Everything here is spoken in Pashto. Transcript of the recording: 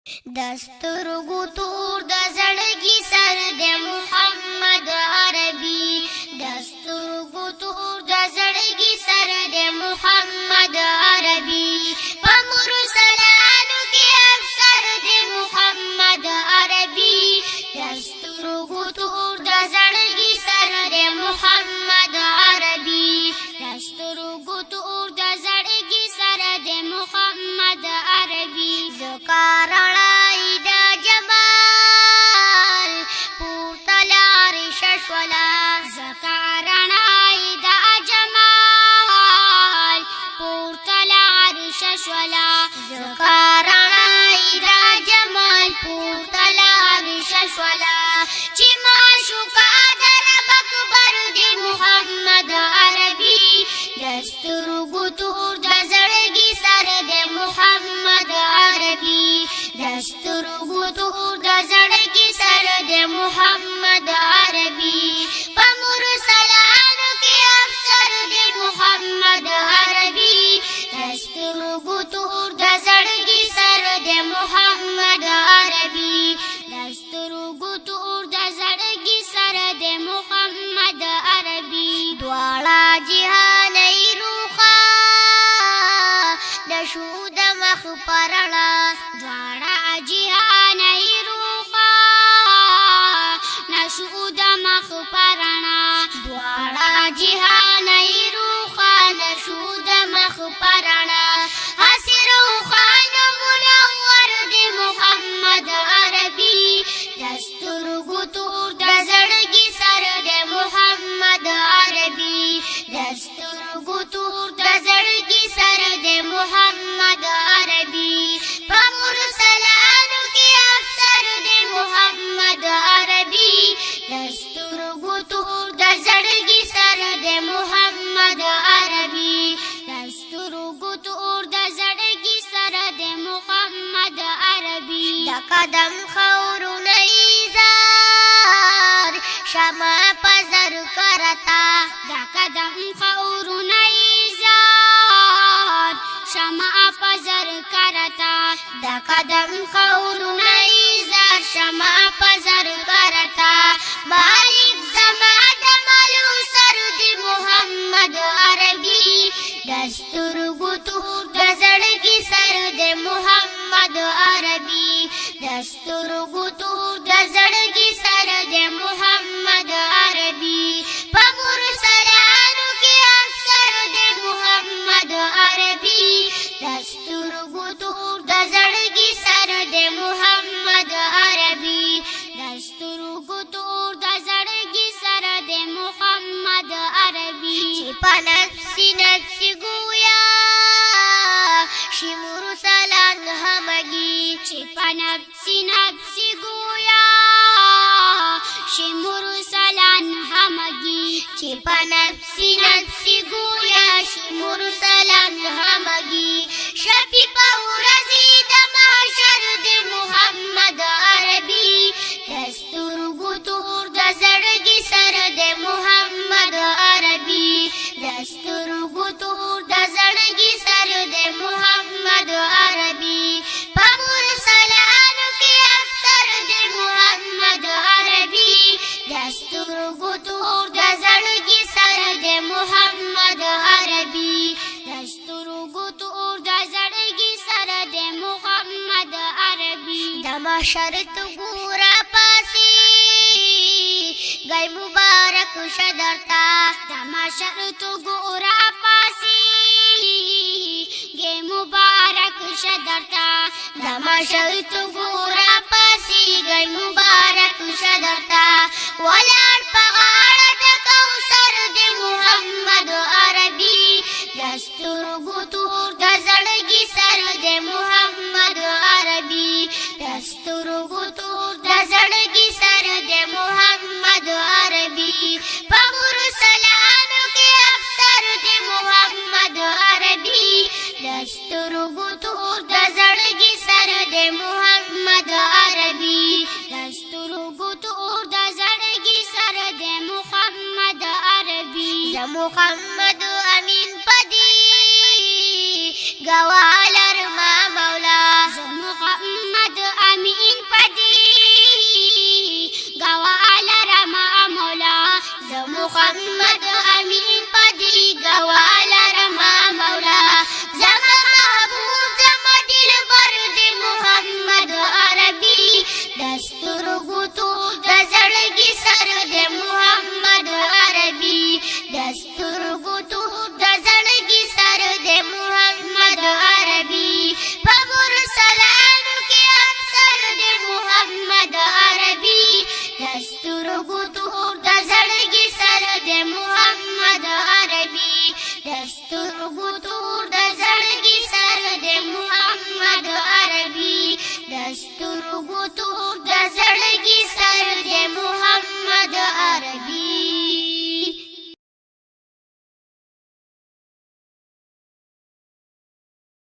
دسترګو تور د زړګي سر د محمد عربي دسترګو تور د زړګي سر د محمد عربي په مرسلانو کې افسر د محمد عربي دسترګو تور د زړګي سر د محمد عربي دسترګو تور د زړګي سر د محمد عربي زکارړای د جمال پورتلار ششولا زکارړای د جمال پورتلار ششولا زکارړای د جمال پورتلار ششولا چې معشوقه در اکبر د محمد عربي دسترګو تور د زړګي سر د محمد عربي دسترګو تور د زړګي سر د محمد عربي په مرسلانو کې افسر د محمد عربي دسترګو تور د زړګي سر د محمد عربي دسترګو تور د زړګي سر د محمد عربي دواړه جهاني روخه د شو د مخ پرړه دواړه جهاني روخه نشو د مخ پرړه دواړه جهاني روخه نشو د مخ پرړه حسر روخان منور د محمد عربي دسترګو تور د زړګي سر د محمد عربي دسترګو تور د زړګي سر د محمد عربي په مرسلانو کې افسر د محمد عربي دسترګو تور د زړګي سر د محمد عربي دسترګو تور د زړګي سر د محمد عربي د قدم خورونه ایزار شمع پزر کرتا د قدم خورونه ایزار شمع پزر کرتا د قدم خورونه ایزار شمع پزر کرتا مالک زما د مالو سر د محمد عربي دسترګو تور د زړګي سر د محمد عربي دسترګو تور د زړګي سر د محمد عربي په مرسلانو کې افسر د محمد عربي دسترګو تور د زړګي سر د محمد عربي دسترګو تور د زړګي سر د محمد عربي چې په نفسي نفسي ګویا شي مرسلان همگی چې په نفسي نفسي ګویا شي مرسلان همگی چې په نفسي نفسي ګویا شي مرسلان همگی شفي په ورځې د محشر د محمد عربي دسترګو تور د زړګي سر د محمد عربي دسترګو تور د زړګي سر د محمد عربي په مرسلانو کې افسر د محمد عربي دسترګو تور د زړګي سر د محمد عربي دسترګو تور د زړګي سر د محمد عربي د محشر تو ګورا پاسي گئی مبارک شدرتا د محشر تو ګورا پاسي گئی مبارک شدرتا د محشر تو ګورا پاسي گئی مبارک شدرتا ولار پغاړه د کوثر د محمد عربي دسترګو تور د زړګي سر د محمد عربي دسترګو تور د زړګي سر د محمد عربي په مرسلانو کې افسر د محمد عربي دسترګو تور د زړګي سر د محمد عربي دسترګو تور د زړګي سر د محمد عربي د محمد امین پدی گوالر ما مولا محمد سوګوتو